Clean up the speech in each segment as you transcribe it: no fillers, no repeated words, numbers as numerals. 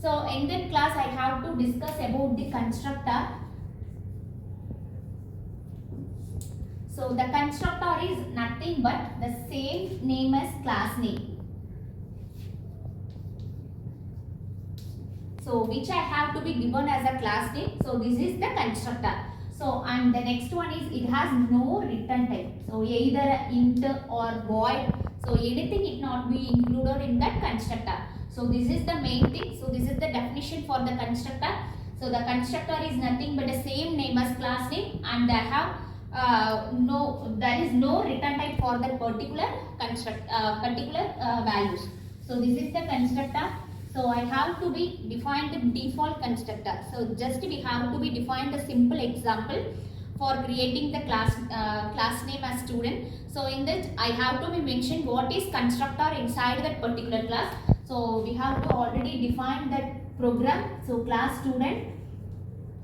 So in that class I have to discuss about the constructor. So the constructor is nothing but the same name as class name. So which I have to be given as a class name. So this is the constructor. So and the next one is it has no return type. So either int or void. So anything it not be included in that constructor. So this is the main thing. So this is the definition for the constructor. So the constructor is nothing but the same name as class name, and they have there is no return type for that particular values. So this is the constructor. So I have to be defined the default constructor. So just we have to be defined a simple example for creating the class name as student. So in that I have to be mentioned what is constructor inside that particular class. So we have to already define that program. So class student.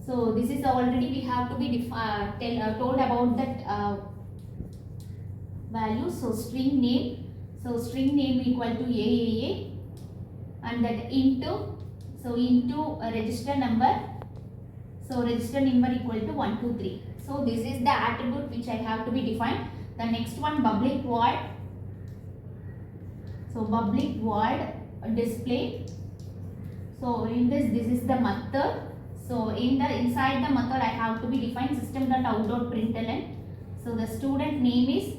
So this is already we have to be told about that value. So string name. So string name equal to AAA, and that into a register number. So register number equal to 1, 2, 3. So this is the attribute which I have to be defined. The next one, public void. So public void display. So in this is the method. So inside the method I have to be defined system.out.println. So the student name is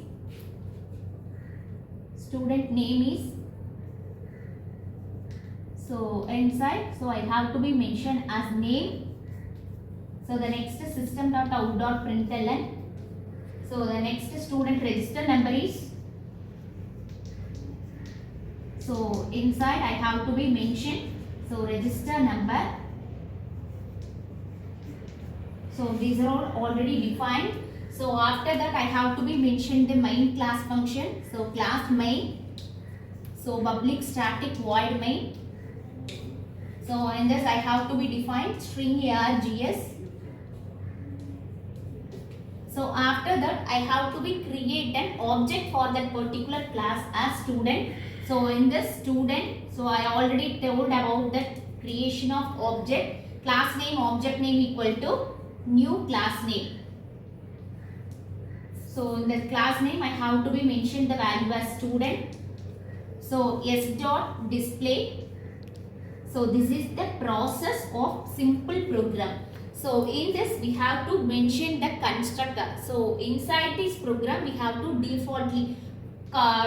so inside, so I have to be mentioned as name. So the next is system.out.println. So the next student register number is. So inside I have to be mentioned. So register number. So these are all already defined. So after that I have to be mentioned the main class function. So class main. So public static void main. So in this I have to be defined string args. So after that I have to be create an object for that particular class as student. So in this student, so I already told about that creation of object. Class name, object name equal to new class name. So in the class name I have to be mentioned the value as student. So s dot display. So this is the process of simple program. So in this we have to mention the constructor. So inside this program we have to defaultly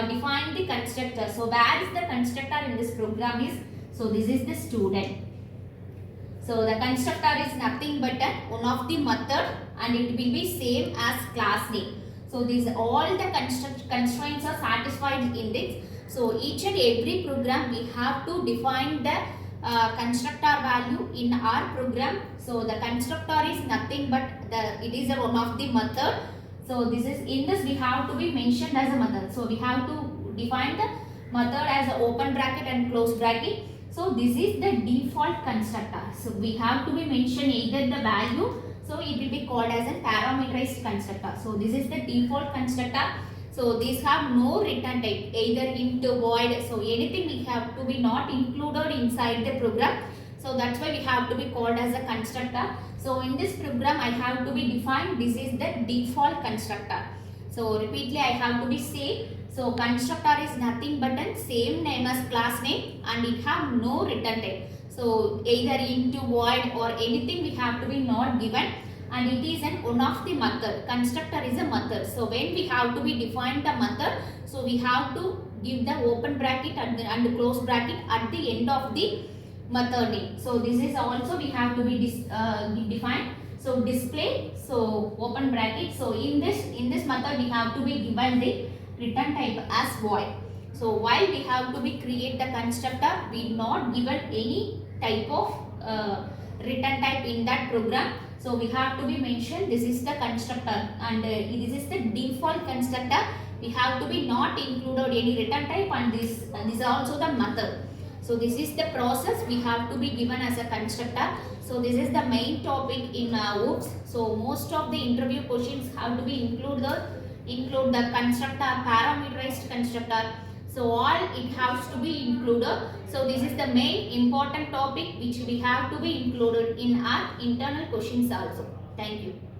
define the constructor. So where is the constructor in this program is? So this is the student. So the constructor is nothing but one of the method, and it will be same as class name. So these all the constraints are satisfied in this. So each and every program we have to define the constructor value in our program. So the constructor is nothing but it is one of the method. So this is in this we have to be mentioned as a method. So we have to define the method as a open bracket and close bracket. So this is the default constructor. So we have to be mentioned either the value. So it will be called as a parameterized constructor. So this is the default constructor. So these have no return type, either int, void. So anything we have to be not included inside the program. So that's why we have to be called as a constructor. So in this program I have to be defined. This is the default constructor. So repeatedly I have to be say. So constructor is nothing but the same name as class name, and it have no return type. So either int, void or anything we have to be not given. And it is one of the method. Constructor is a method. So when we have to be define the method, so we have to give the open bracket and close bracket at the end of the method name. So this is also we have to be defined. So display, so open bracket. So in this method we have to be given the return type as void. So while we have to be create the constructor, we not given any type of return type in that program. So we have to be mentioned this is the constructor, and this is the default constructor. We have to be not included any return type, and this is also the method. So this is the process we have to be given as a constructor. So this is the main topic in OOPS. So most of the interview questions have to be include the constructor, parameterized constructor. So all it has to be included. So this is the main important topic which we have to be included in our internal questions also. Thank you.